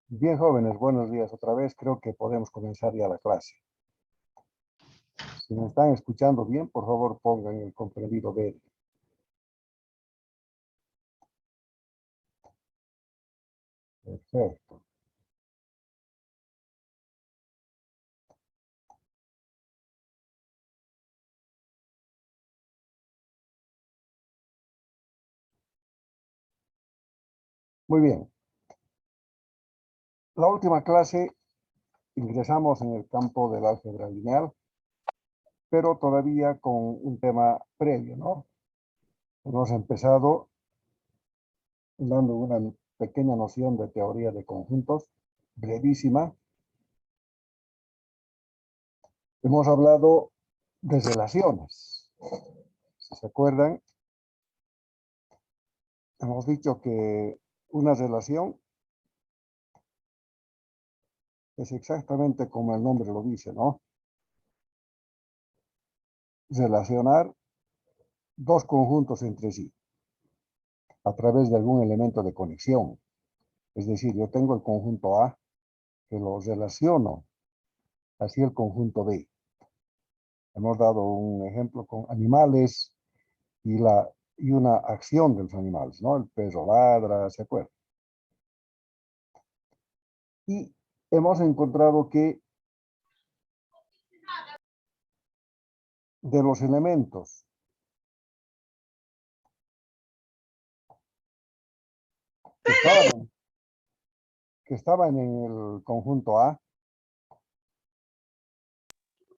Bien, jóvenes, buenos días otra vez. Creo que podemos comenzar ya la clase. Si me están escuchando bien, por favor pongan el comprendido B. Perfecto. Muy bien. La última clase ingresamos en el campo del álgebra lineal, pero todavía con un tema previo, ¿no? Hemos empezado dando una pequeña noción de teoría de conjuntos, brevísima. Hemos hablado de relaciones. Si se acuerdan, hemos dicho que una relación es exactamente como el nombre lo dice, ¿no? Relacionar dos conjuntos entre sí a través de algún elemento de conexión. Es decir, yo tengo el conjunto A que lo relaciono hacia el conjunto B. Hemos dado un ejemplo con animales y una acción de los animales, ¿no? El perro ladra, ¿se acuerdan? Y hemos encontrado que de los elementos que estaban en el conjunto A,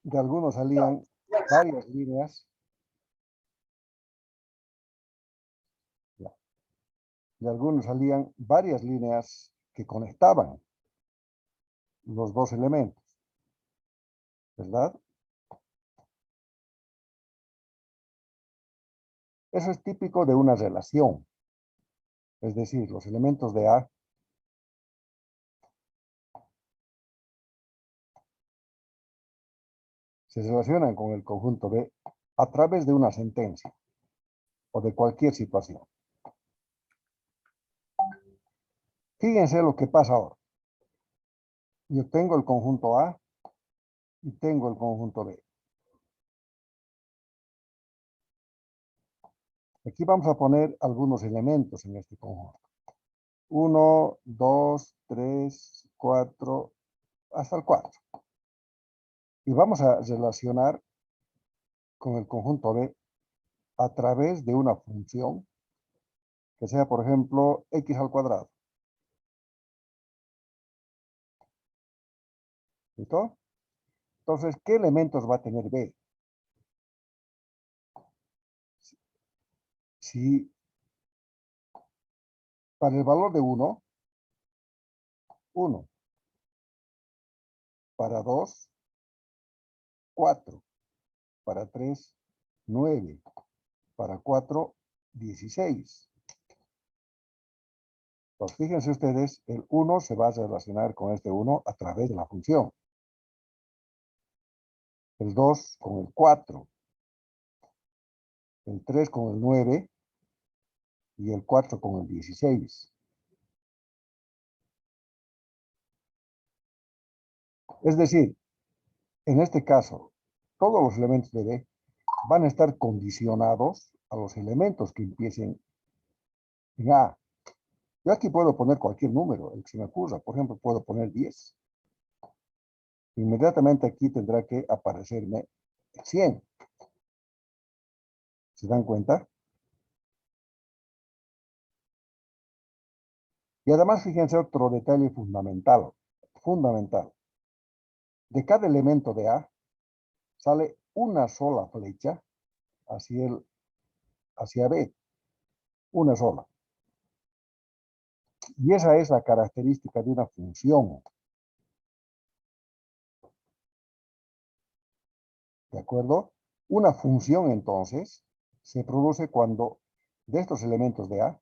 de algunos salían varias líneas, de algunos salían varias líneas que conectaban los dos elementos, ¿verdad? Eso es típico de una relación, es decir, los elementos de A se relacionan con el conjunto B a través de una sentencia o de cualquier situación. Fíjense lo que pasa ahora. Yo tengo el conjunto A y tengo el conjunto B. Aquí vamos a poner algunos elementos en este conjunto. 1, 2, 3, 4, hasta el 4. Y vamos a relacionar con el conjunto B a través de una función que sea, por ejemplo, x al cuadrado. ¿Listo? Entonces, ¿qué elementos va a tener B? Si para el valor de 1, 1. Para 2, 4. Para 3, 9. Para 4, 16. Pues fíjense ustedes, el 1 se va a relacionar con este 1 a través de la función. El 2 con el 4. El 3 con el 9. Y el 4 con el 16. Es decir, en este caso, todos los elementos de B van a estar condicionados a los elementos que empiecen en A. Yo aquí puedo poner cualquier número, el que se me ocurra. Por ejemplo, puedo poner 10. Inmediatamente aquí tendrá que aparecerme el 100. ¿Se dan cuenta? Y además, fíjense otro detalle fundamental. Fundamental. De cada elemento de A sale una sola flecha hacia B. Una sola. Y esa es la característica de una función. ¿De acuerdo? Una función, entonces, se produce cuando de estos elementos de A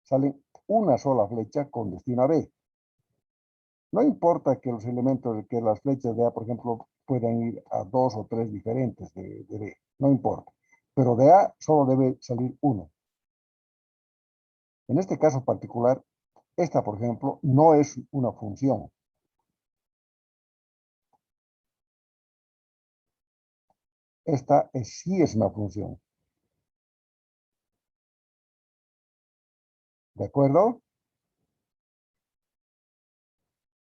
salen una sola flecha con destino a B. No importa que los elementos, que las flechas de A, por ejemplo, puedan ir a 2 o 3 diferentes de B. No importa. Pero de A solo debe salir uno. En este caso particular, Esta, por ejemplo, no es una función. Esta sí es una función. ¿De acuerdo?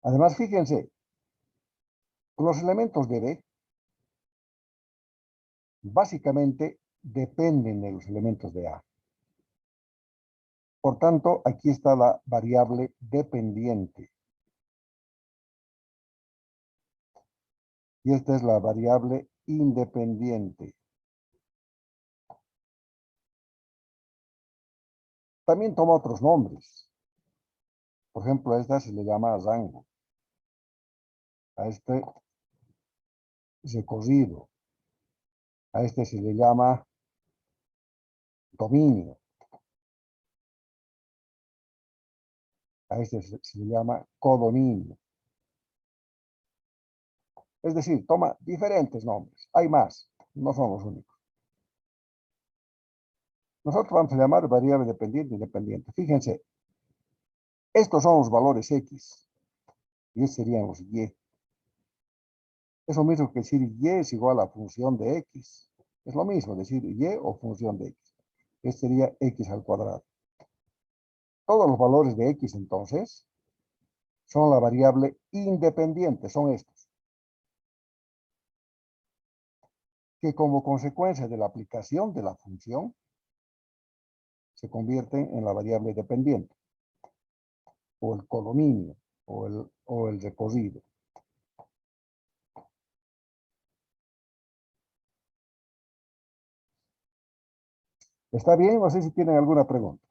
Además, fíjense, los elementos de B básicamente dependen de los elementos de A. Por tanto, aquí está la variable dependiente. Y esta es la variable independiente. También toma otros nombres. Por ejemplo, a esta se le llama rango. A este recorrido. A este se le llama dominio. A este se le llama codominio. Es decir, toma diferentes nombres. Hay más, no son los únicos. Nosotros vamos a llamar variable dependiente e independiente. Fíjense, estos son los valores X y estos serían los Y. Es lo mismo que decir Y es igual a función de X. Es lo mismo decir Y o función de X. Este sería X al cuadrado. Todos los valores de X entonces son la variable independiente, son estos, que como consecuencia de la aplicación de la función se convierten en la variable dependiente, o el codominio, o el recorrido. ¿Está bien? No sé si tienen alguna pregunta.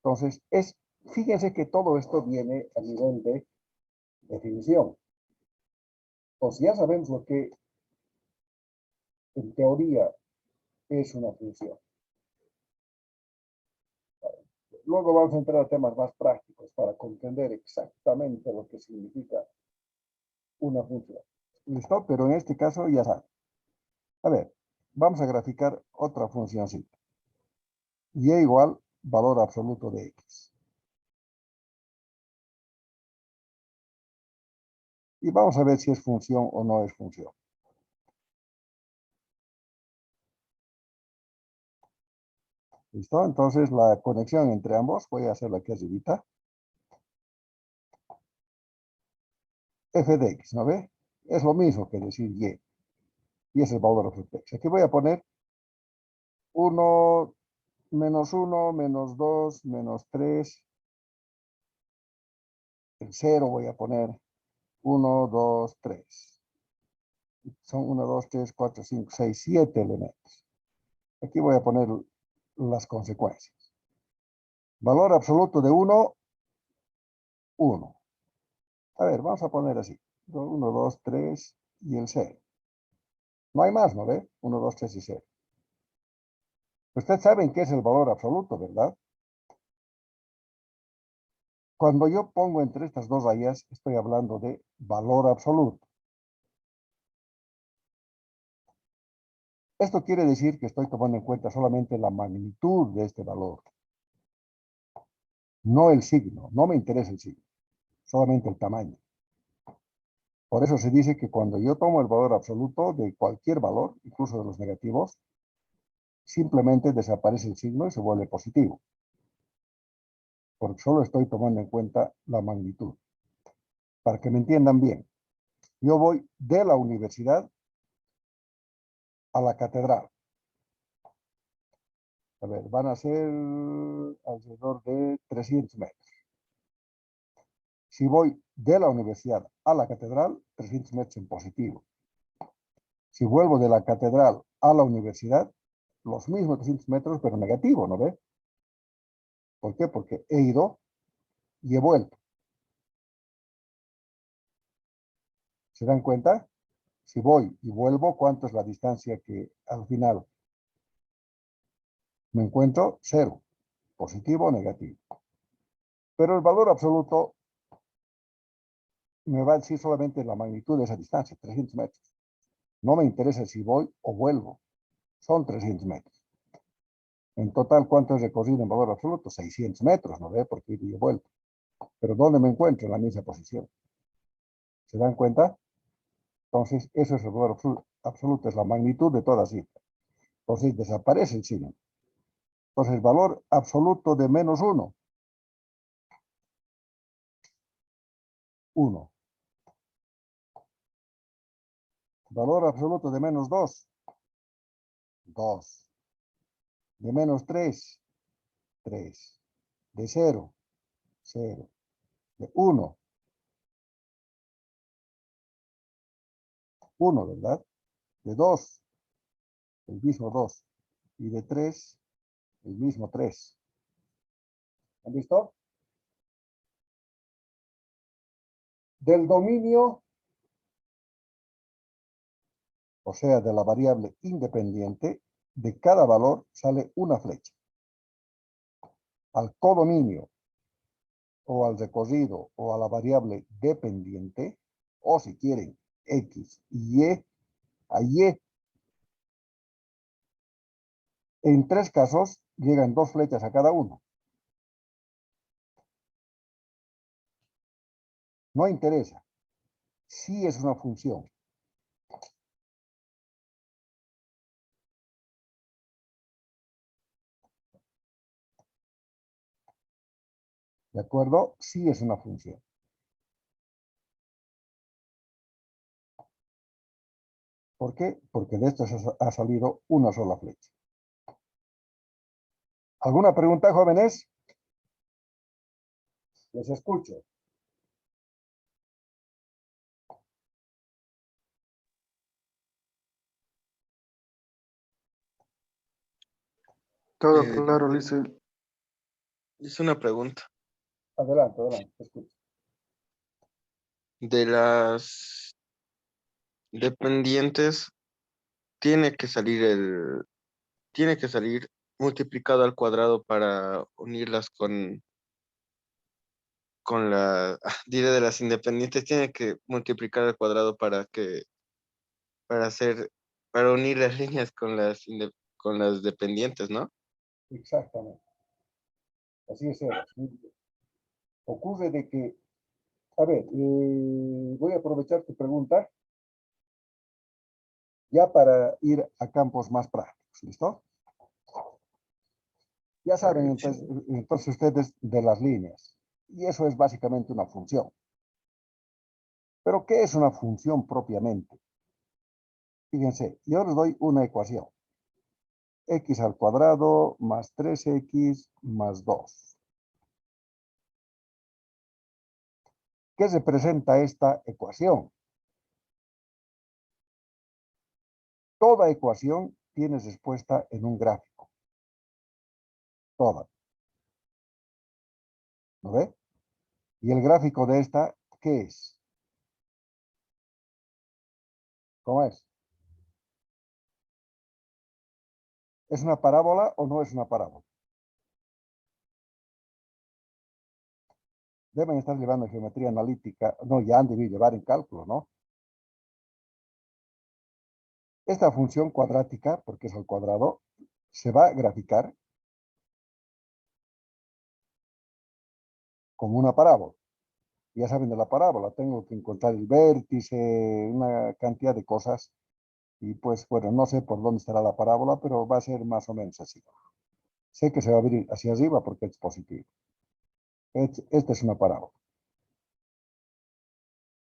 Entonces, fíjense que todo esto viene a nivel de definición. Entonces, ya sabemos lo que en teoría es una función. Luego vamos a entrar a temas más prácticos para comprender exactamente lo que significa una función. ¿Listo? Pero en este caso ya saben. A ver, vamos a graficar otra funcióncita. Y igual valor absoluto de X. Y vamos a ver si es función o no es función. ¿Listo? Entonces la conexión entre ambos, voy a hacerla aquí arribita. F de X, ¿no ve? Es lo mismo que decir Y. Y es el valor absoluto de X. Aquí voy a poner 1, menos 1, menos 2, menos 3. El 0 voy a poner 1, 2, 3. Son 1, 2, 3, 4, 5, 6, 7 elementos. Aquí voy a poner las consecuencias. Valor absoluto de 1, 1. A ver, vamos a poner así. 1, 2, 3 y el 0. No hay más, ¿no ve? 1, 2, 3 y 0. Ustedes saben qué es el valor absoluto, ¿verdad? Cuando yo pongo entre estas dos rayas, estoy hablando de valor absoluto. Esto quiere decir que estoy tomando en cuenta solamente la magnitud de este valor, no el signo. No me interesa el signo, solamente el tamaño. Por eso se dice que cuando yo tomo el valor absoluto de cualquier valor, incluso de los negativos, simplemente desaparece el signo y se vuelve positivo, porque solo estoy tomando en cuenta la magnitud. Para que me entiendan bien, yo voy de la universidad a la catedral. A ver, van a ser alrededor de 300 metros. Si voy de la universidad a la catedral, 300 metros en positivo. Si vuelvo de la catedral a la universidad, los mismos 300 metros, pero negativo, ¿no ve? ¿Por qué? Porque he ido y he vuelto. ¿Se dan cuenta? Si voy y vuelvo, ¿cuánto es la distancia que al final me encuentro? Cero, positivo o negativo. Pero el valor absoluto me va a decir solamente la magnitud de esa distancia, 300 metros. No me interesa si voy o vuelvo. son 300 metros. En total, ¿cuánto es recorrido en valor absoluto? 600 metros, ¿no ve? Porque ida y vuelta. Pero ¿dónde me encuentro? En la misma posición. ¿Se dan cuenta? Entonces, eso es el valor absoluto, es la magnitud de toda cifra. Entonces, desaparece el signo. Entonces, el valor absoluto de menos 1, 1. Valor absoluto de menos 2, 2. De menos 3, 3. De 0, 0. De 1, 1, ¿verdad? De 2, el mismo 2. Y de 3, el mismo 3. ¿Han visto? Del dominio, o sea, de la variable independiente, de cada valor sale una flecha. Al codominio, o al recorrido, o a la variable dependiente, o si quieren, X y Y, a Y. En 3 casos, llegan 2 flechas a cada uno. No interesa. Sí es una función. ¿De acuerdo? Sí es una función. ¿Por qué? Porque de esto ha salido una sola flecha. ¿Alguna pregunta, jóvenes? Les escucho. Todo Eh, claro, Lice. es una pregunta. Adelante, adelante, escucho. De las dependientes, tiene que salir tiene que salir multiplicado al cuadrado para unirlas con la diré de las independientes, tiene que multiplicar al cuadrado para hacer, para unir las líneas con las dependientes, ¿no? Exactamente. Así es, Sebas. Ocurre de que, a ver, voy a aprovechar tu pregunta ya para ir a campos más prácticos, ¿listo? Ya saben entonces ustedes de las líneas. Y eso es básicamente una función. Pero ¿qué es una función propiamente? Fíjense, yo les doy una ecuación. X al cuadrado más 3x más 2. ¿Qué representa esta ecuación? Toda ecuación tiene respuesta en un gráfico. Toda. ¿No ve? ¿Y el gráfico de esta qué es? ¿Cómo es? ¿Es una parábola o no es una parábola? Deben estar llevando geometría analítica. No, ya han debido llevar en cálculo, ¿no? Esta función cuadrática, porque es al cuadrado, se va a graficar como una parábola. Ya saben de la parábola, tengo que encontrar el vértice, una cantidad de cosas. Y pues, bueno, no sé por dónde estará la parábola, pero va a ser más o menos así. Sé que se va a abrir hacia arriba porque es positivo. Esta es una parábola.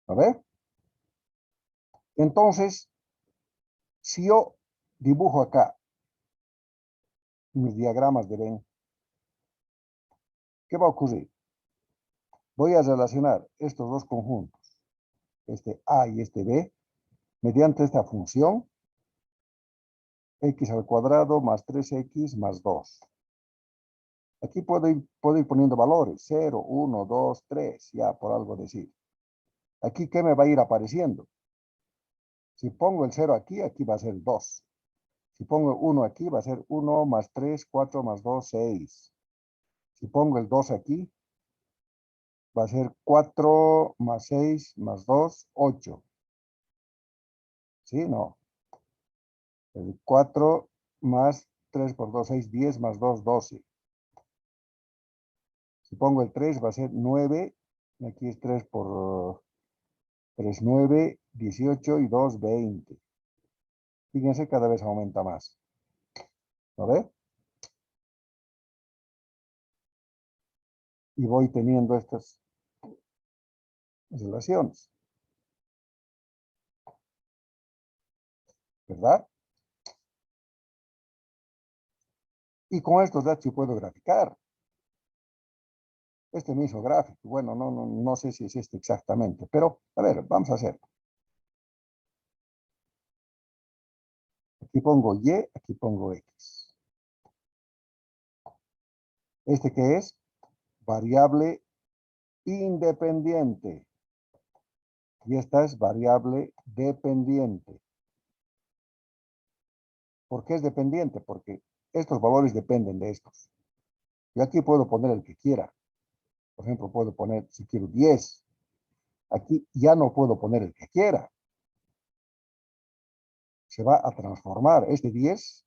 ¿Lo ve? Entonces, si yo dibujo acá mis diagramas de Venn, ¿qué va a ocurrir? Voy a relacionar estos dos conjuntos, este A y este B, mediante esta función x al cuadrado más 3x más 2. Aquí puedo ir poniendo valores, 0, 1, 2, 3, ya por algo decir. Aquí, ¿qué me va a ir apareciendo? Si pongo el 0 aquí, aquí va a ser 2. Si pongo 1 aquí, va a ser 1 más 3, 4 más 2, 6. Si pongo el 2 aquí, va a ser 4 más 6 más 2, 8. ¿Sí? No. El 4 más 3 por 2, 6, 10 más 2, 12. Si pongo el 3 va a ser 9. Aquí es 3 por 3, 9, 18 y 2, 20. Fíjense, cada vez aumenta más. ¿Lo ve? Y voy teniendo estas relaciones. ¿Verdad? Y con estos datos yo puedo graficar. Este mismo gráfico. Bueno, no sé si es este exactamente, pero a ver, vamos a hacerlo. Aquí pongo Y, aquí pongo X. ¿Este qué es? Variable independiente. Y esta es variable dependiente. ¿Por qué es dependiente? Porque estos valores dependen de estos. Yo aquí puedo poner el que quiera. Por ejemplo, puedo poner, si quiero 10. Aquí ya no puedo poner el que quiera. Se va a transformar. Este 10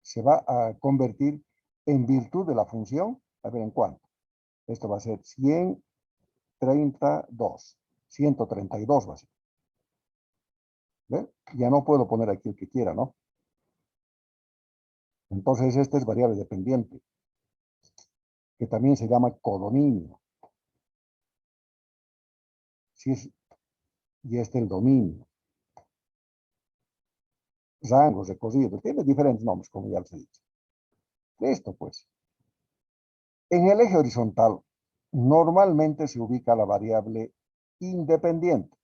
se va a convertir en virtud de la función. A ver, ¿en cuánto? Esto va a ser 132. 132 va a ser. ¿Ven? Ya no puedo poner aquí el que quiera, ¿no? Entonces, este es variable dependiente, que también se llama codominio. Si es, y este el dominio. Rangos, recocidos. Tiene diferentes nombres, como ya les he dicho. Listo, pues. En el eje horizontal, normalmente se ubica la variable independiente.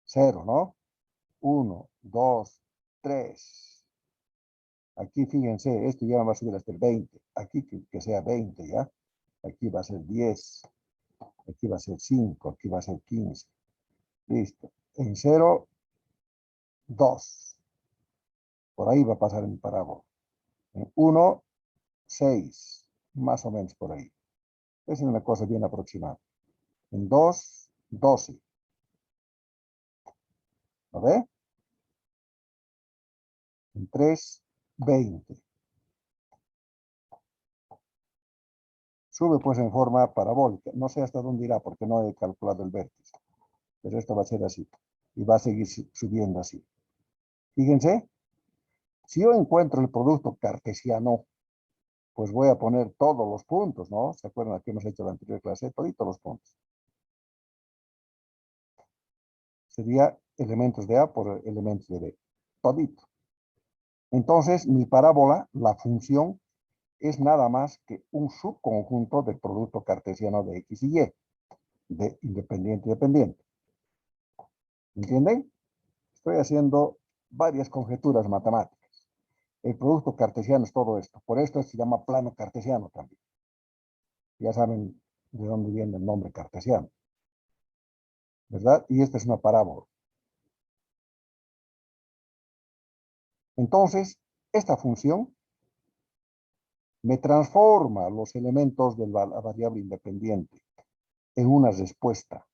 0, ¿no? 1, 2, 3. Aquí, fíjense, esto ya va a subir hasta el 20. Aquí que sea 20, ¿ya? Aquí va a ser 10. Aquí va a ser 5. Aquí va a ser 15. Listo. En 0, 2. Por ahí va a pasar en parábola. En 1, 6. Más o menos por ahí. Esa es una cosa bien aproximada. En 2, 12. ¿Lo ve? En 3, 20. Sube pues en forma parabólica. No sé hasta dónde irá porque no he calculado el vértice. Pero esto va a ser así. Y va a seguir subiendo así. Fíjense, si yo encuentro el producto cartesiano, pues voy a poner todos los puntos, ¿no? ¿Se acuerdan que hemos hecho la anterior clase? Toditos los puntos. Sería elementos de A por elementos de B. Todito. Entonces, mi parábola, la función, es nada más que un subconjunto del producto cartesiano de X y Y, de independiente y dependiente. ¿Entienden? Estoy haciendo varias conjeturas matemáticas. El producto cartesiano es todo esto. Por esto se llama plano cartesiano también. Ya saben de dónde viene el nombre cartesiano. ¿Verdad? Y esta es una parábola. Entonces, esta función me transforma los elementos de la variable independiente en una respuesta.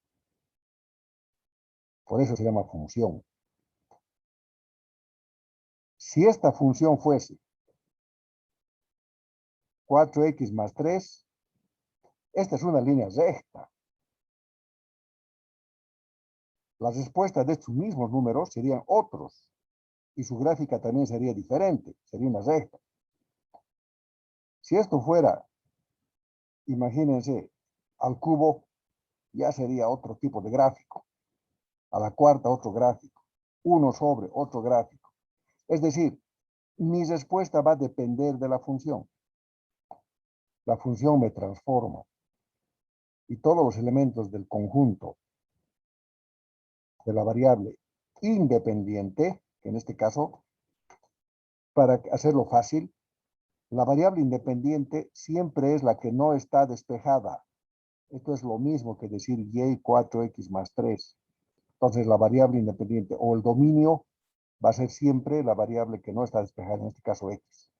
Por eso se llama función. Si esta función fuese 4x más 3, esta es una línea recta. Las respuestas de estos mismos números serían otros y su gráfica también sería diferente, sería una recta. Si esto fuera, imagínense, al cubo, ya sería otro tipo de gráfico. A la cuarta, otro gráfico. 1 sobre otro gráfico. Es decir, mi respuesta va a depender de la función. La función me transforma. Y todos los elementos del conjunto de la variable independiente, que en este caso, para hacerlo fácil, la variable independiente siempre es la que no está despejada. Esto es lo mismo que decir y 4x más 3. Entonces, la variable independiente o el dominio va a ser siempre la variable que no está despejada, en este caso x.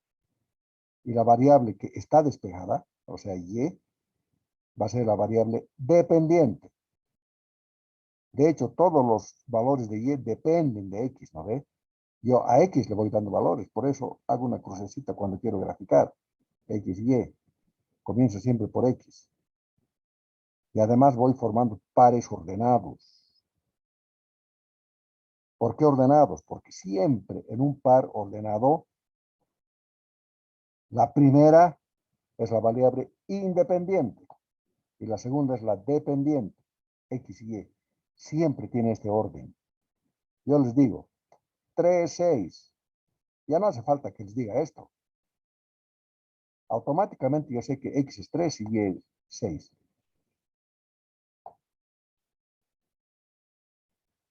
Y la variable que está despejada, o sea, y, va a ser la variable dependiente. De hecho, todos los valores de y dependen de x, ¿no ve? Yo a X le voy dando valores, por eso hago una crucecita cuando quiero graficar. X, Y. Comienzo siempre por X. Y además voy formando pares ordenados. ¿Por qué ordenados? Porque siempre en un par ordenado, la primera es la variable independiente y la segunda es la dependiente, X y Y. Siempre tiene este orden. Yo les digo, 3, 6. Ya no hace falta que les diga esto. Automáticamente yo sé que X es 3 y Y es 6.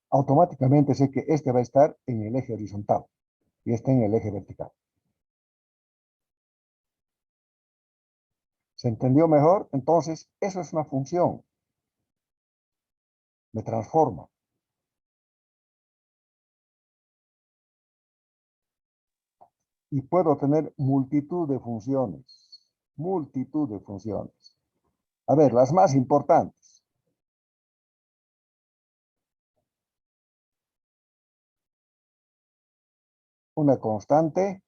Automáticamente sé que este va a estar en el eje horizontal y este en el eje vertical. ¿Se entendió mejor? Entonces, eso es una función. Me transforma. Y puedo tener multitud de funciones. Multitud de funciones. A ver, las más importantes. Una constante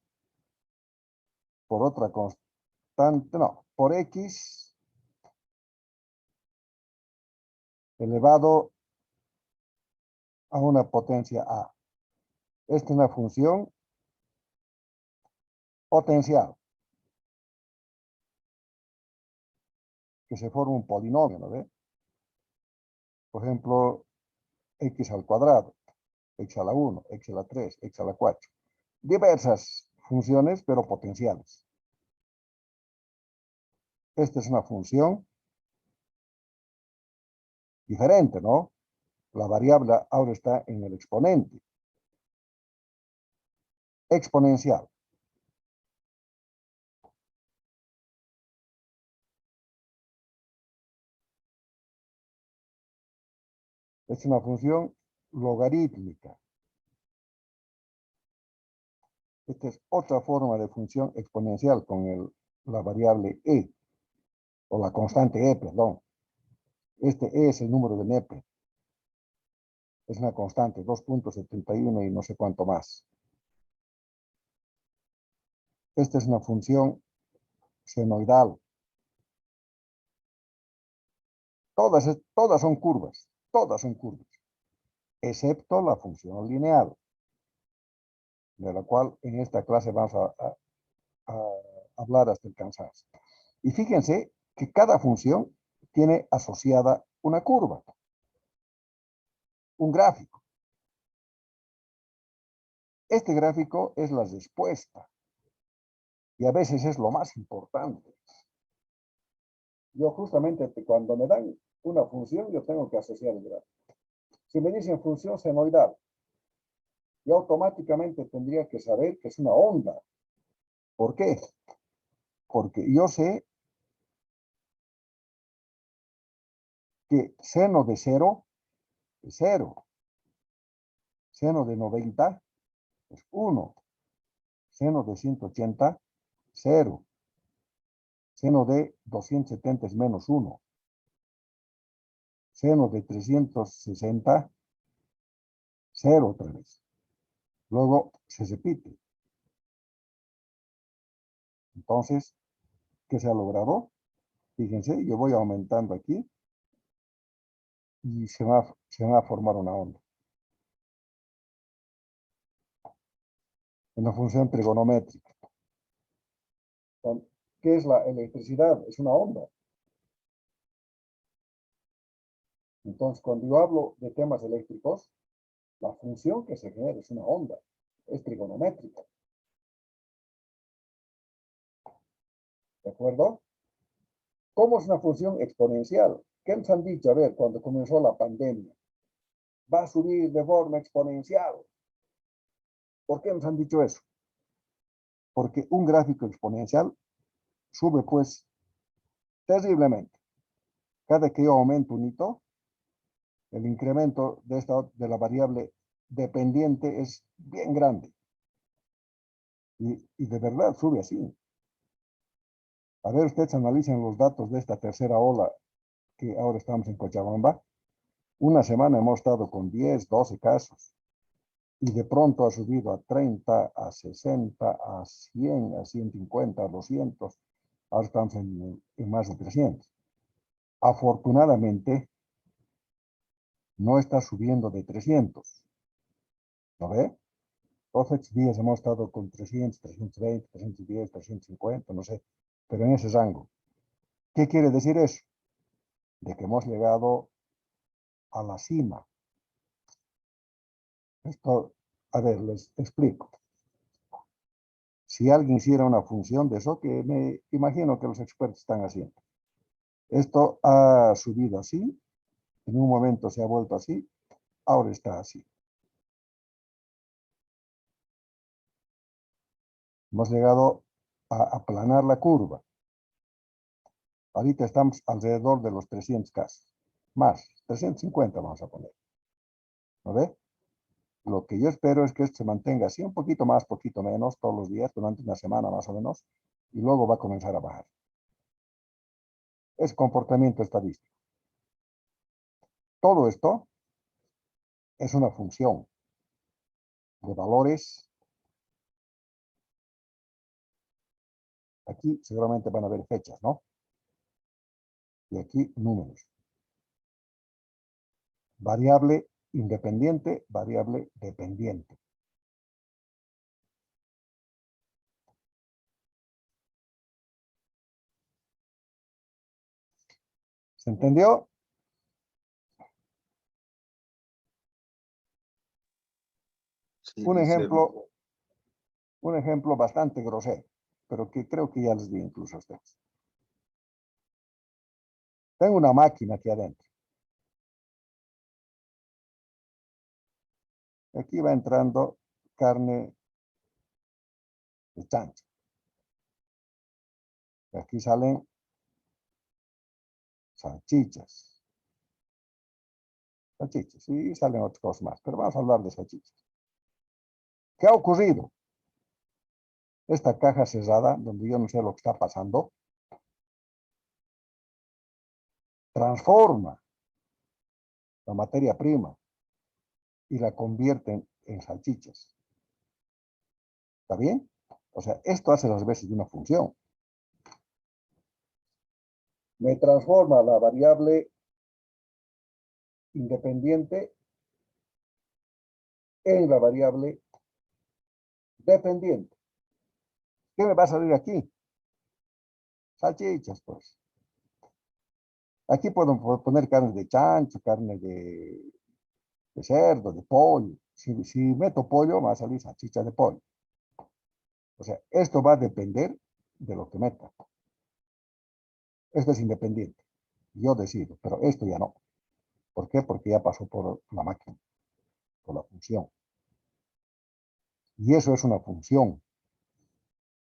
por otra constante, no, por X elevado a una potencia A. Esta es una función potencial que se forma un polinomio, ¿no ve? Por ejemplo, X al cuadrado, X a la 1, X a la 3, X a la 4. Diversas funciones, pero potenciales. Esta es una función diferente, ¿no? La variable ahora está en el exponente. Exponencial. Es una función logarítmica. Esta es otra forma de función exponencial con la variable e, o la constante e, perdón. Este e es el número de Nepe. Es una constante, 2.71 y no sé cuánto más. Esta es una función senoidal. Todas son curvas, excepto la función lineal, de la cual en esta clase vamos a hablar hasta el cansancio. Y fíjense que cada función tiene asociada una curva, un gráfico. Este gráfico es la respuesta y a veces es lo más importante. Yo justamente cuando me dan una función, yo tengo que asociar el gráfico. Si me dicen función senoidal, yo automáticamente tendría que saber que es una onda. ¿Por qué? Porque yo sé que seno de 0 es 0, seno de 90 es 1, seno de 180, 0, seno de 270 es menos 1, seno de 360, 0 otra vez. Luego se repite. Entonces, ¿qué se ha logrado? Fíjense, yo voy aumentando aquí y se va a formar una onda. Una función trigonométrica. ¿Qué es la electricidad? Es una onda. Entonces, cuando yo hablo de temas eléctricos, la función que se genera es una onda, es trigonométrica. ¿De acuerdo? ¿Cómo es una función exponencial? ¿Qué nos han dicho? A ver, cuando comenzó la pandemia, va a subir de forma exponencial. ¿Por qué nos han dicho eso? Porque un gráfico exponencial sube pues terriblemente. Cada que yo aumento un hito, el incremento de la variable dependiente es bien grande. Y de verdad sube así. A ver, ustedes analicen los datos de esta tercera ola que ahora estamos en Cochabamba. Una semana hemos estado con 10, 12 casos. y de pronto ha subido a 30, a 60, a 100, a 150, a 200, ahora estamos en más de 300. Afortunadamente, no está subiendo de 300, ¿no ve? Todos estos días hemos estado con 300, 320, 310, 350, no sé, pero en ese rango. ¿Qué quiere decir eso? De que hemos llegado a la cima. Esto, a ver, les explico. Si alguien hiciera una función de eso, que me imagino que los expertos están haciendo. Esto ha subido así, en un momento se ha vuelto así, ahora está así. Hemos llegado a aplanar la curva. Ahorita estamos alrededor de los 300 casos. Más, 350 vamos a poner. ¿No ve? Lo que yo espero es que esto se mantenga así, un poquito más, poquito menos, todos los días, durante una semana más o menos, y luego va a comenzar a bajar. Es comportamiento estadístico. Todo esto es una función de valores. Aquí seguramente van a haber fechas, ¿no? Y aquí números. Variable independiente, variable dependiente. ¿Se entendió? Sí, Un dice, ejemplo bastante grosero, pero que creo que ya les di incluso a ustedes. Tengo una máquina aquí adentro. Aquí va entrando carne de chancho. Aquí salen salchichas. Salchichas, y salen otras cosas más, pero vamos a hablar de salchichas. ¿Qué ha ocurrido? Esta caja cerrada, donde yo no sé lo que está pasando, transforma la materia prima y la convierten en salchichas. ¿Está bien? O sea, esto hace las veces de una función. Me transforma la variable independiente en la variable dependiente. ¿Qué me va a salir aquí? Salchichas, pues. Aquí puedo poner carne de chancho, carne de cerdo, de pollo. Si meto pollo, me va a salir salchicha de pollo. O sea, esto va a depender de lo que meta. Esto es independiente. Yo decido, pero esto ya no. ¿Por qué? Porque ya pasó por la máquina, por la función. Y eso es una función.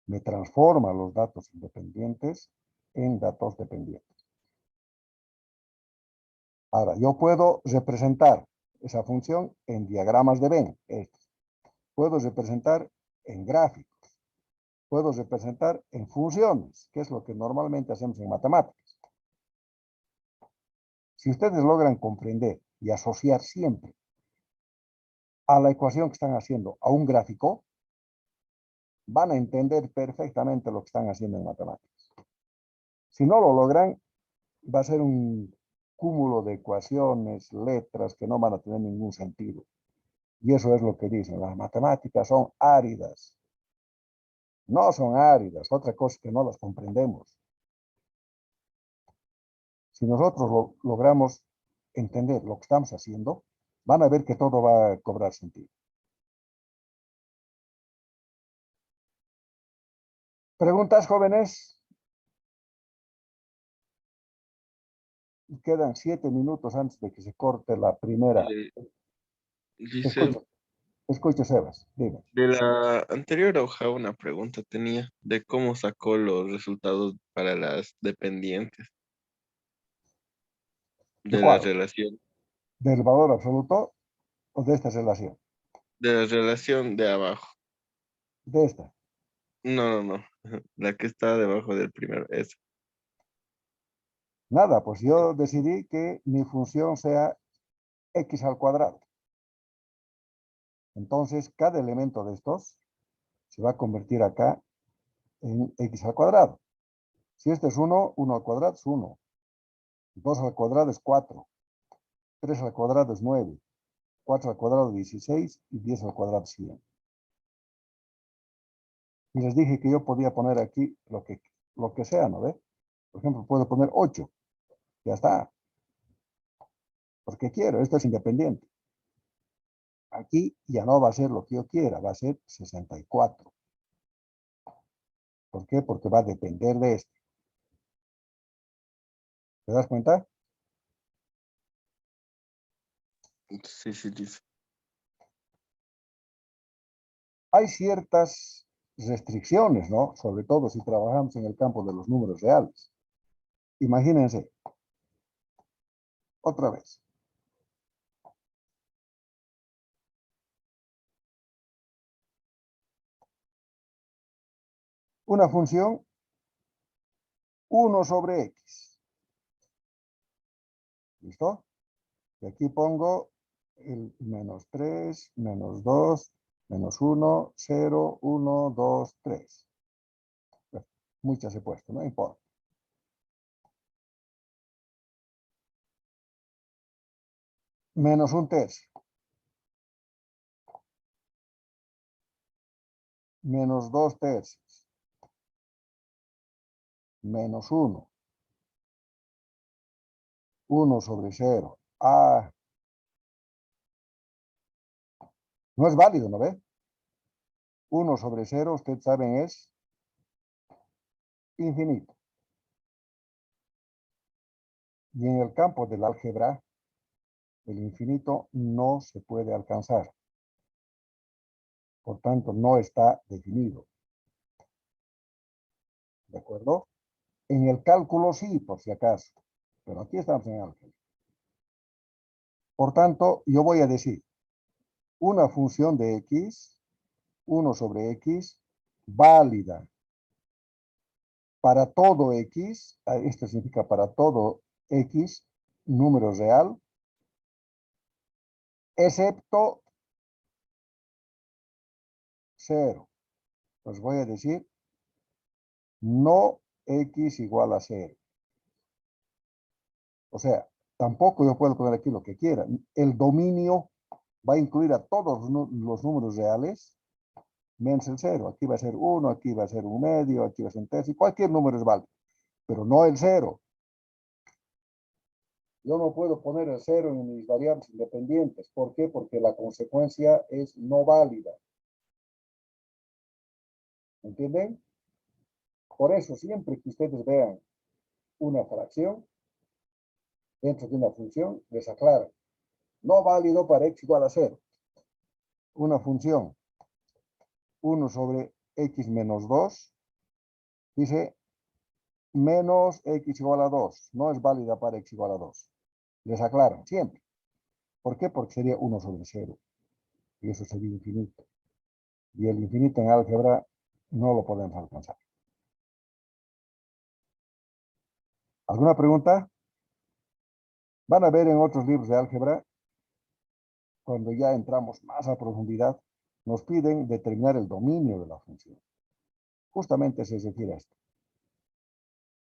Me transforma los datos independientes en datos dependientes. Ahora, yo puedo representar esa función en diagramas de Venn. Puedo representar en gráficos. Puedo representar en funciones, que es lo que normalmente hacemos en matemáticas. Si ustedes logran comprender y asociar siempre a la ecuación que están haciendo a un gráfico, van a entender perfectamente lo que están haciendo en matemáticas. Si no lo logran, va a ser un cúmulo de ecuaciones, letras que no van a tener ningún sentido. Y eso es lo que dicen, las matemáticas son áridas. No son áridas, otra cosa es que no las comprendemos. Si nosotros logramos entender lo que estamos haciendo, van a ver que todo va a cobrar sentido. ¿Preguntas, jóvenes? Quedan 7 minutos antes de que se corte la primera. dice, Escucha, escucha, Sebas, dime. de la anterior hoja una pregunta tenía de cómo sacó los resultados para las dependientes ¿De de la cuál? relación, ¿Del valor absoluto o de esta relación? de abajo. De esta. No, no, no, la que está debajo del primero, esa. Nada, pues yo decidí que mi función sea x al cuadrado. Entonces, cada elemento de estos se va a convertir acá en x al cuadrado. Si este es 1, 1 al cuadrado es 1. 2 al cuadrado es 4. 3 al cuadrado es 9. 4 al cuadrado 16 y 10 al cuadrado 100. Y les dije que yo podía poner aquí lo que sea, ¿no ve? Por ejemplo, puedo poner 8. Ya está. Porque quiero, esto es independiente. Aquí ya no va a ser lo que yo quiera, va a ser 64. ¿Por qué? Porque va a depender de esto. ¿Te das cuenta? Sí, sí, dice. Hay ciertas restricciones, ¿no? Sobre todo si trabajamos en el campo de los números reales. Imagínense, otra vez. Una función 1 sobre x. ¿Listo? Y aquí pongo el menos 3, menos 2, menos 1, 0, 1, 2, 3. Muchas he puesto, no importa. Menos 1/3. Menos 2/3. Menos 1. 1 sobre 0. Ah, no es válido, ¿no ve? 1 sobre 0, ustedes saben, es infinito. Y en el campo del álgebra, el infinito no se puede alcanzar. Por tanto, no está definido. ¿De acuerdo? En el cálculo sí, por si acaso. Pero aquí estamos en álgebra. Por tanto, yo voy a decir una función de x, 1 sobre x, válida para todo x, esto significa para todo x, número real, excepto 0. Pues voy a decir no x igual a 0. O sea, tampoco yo puedo poner aquí lo que quiera. El dominio va a incluir a todos los números reales, menos el 0. Aquí va a ser 1, aquí va a ser un medio, aquí va a ser un tercio. Cualquier número es válido, pero no el 0. Yo no puedo poner el 0 en mis variables independientes. ¿Por qué? Porque la consecuencia es no válida. ¿Entienden? Por eso, siempre que ustedes vean una fracción dentro de una función, les aclaran. No válido para x igual a 0. Una función 1 sobre x menos 2 dice menos x igual a 2. No es válida para x igual a 2. Les aclaran siempre. ¿Por qué? Porque sería 1 sobre 0. Y eso sería infinito. Y el infinito en álgebra no lo podemos alcanzar. ¿Alguna pregunta? Van a ver en otros libros de álgebra, cuando ya entramos más a profundidad, nos piden determinar el dominio de la función. Justamente se refiere a esto.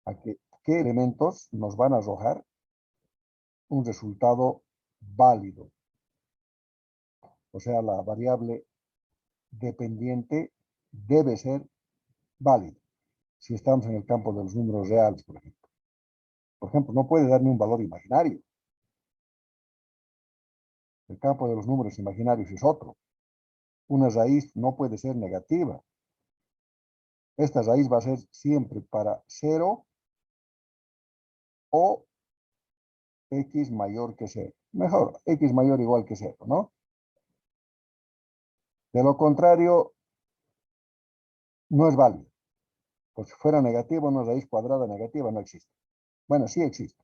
A qué elementos nos van a arrojar un resultado válido. O sea, la variable dependiente debe ser válida. Si estamos en el campo de los números reales, por ejemplo. Por ejemplo, no puede darme un valor imaginario. El campo de los números imaginarios es otro. Una raíz no puede ser negativa. Esta raíz va a ser siempre para 0 o x mayor que 0. Mejor, x mayor o igual que 0, ¿no? De lo contrario, no es válido. Pues si fuera negativo, una raíz cuadrada negativa no existe. Bueno, sí existe,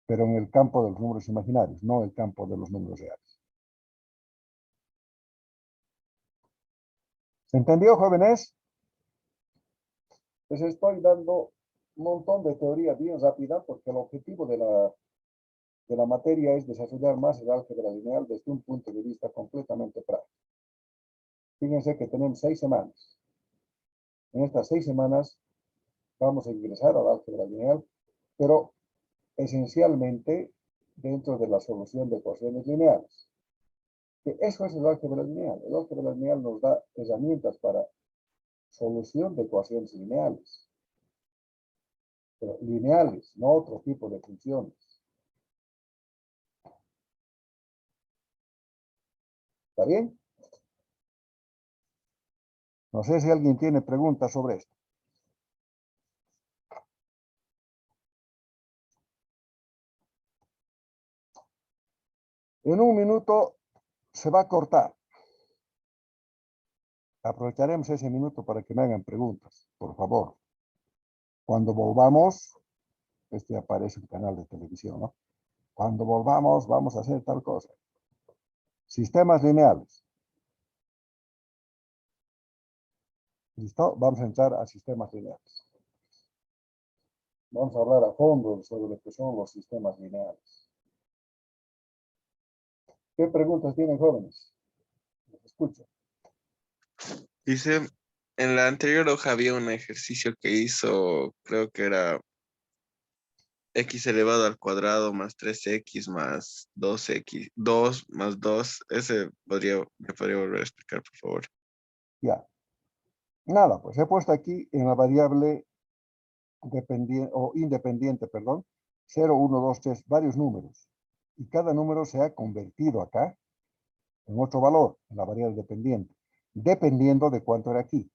pero en el campo de los números imaginarios, no el campo de los números reales. ¿Se entendió, jóvenes? Les estoy dando un montón de teoría bien rápida porque el objetivo de la materia es desarrollar más el álgebra lineal desde un punto de vista completamente práctico. Fíjense que tenemos 6 semanas. En estas 6 semanas vamos a ingresar al álgebra lineal, pero esencialmente dentro de la solución de ecuaciones lineales. Que eso es el álgebra lineal. El álgebra lineal nos da herramientas para solución de ecuaciones lineales. Pero lineales, no otro tipo de funciones. ¿Está bien? No sé si alguien tiene preguntas sobre esto. En un minuto se va a cortar. Aprovecharemos ese minuto para que me hagan preguntas, por favor. Cuando volvamos, aparece un canal de televisión, ¿no? Cuando volvamos, vamos a hacer tal cosa. Sistemas lineales. ¿Listo? Vamos a entrar a sistemas lineales. Vamos a hablar a fondo sobre lo que son los sistemas lineales. ¿Qué preguntas tienen, jóvenes? Los escucho. Dice, en la anterior hoja había un ejercicio que hizo, creo que era x elevado al cuadrado más 3x más 2x, 2 más 2. Ese me podría volver a explicar, por favor. Ya. Nada, pues he puesto aquí en la variable dependiente o independiente, perdón, 0, 1, 2, 3, varios números. Y cada número se ha convertido acá en otro valor, en la variable dependiente, dependiendo de cuánto era aquí.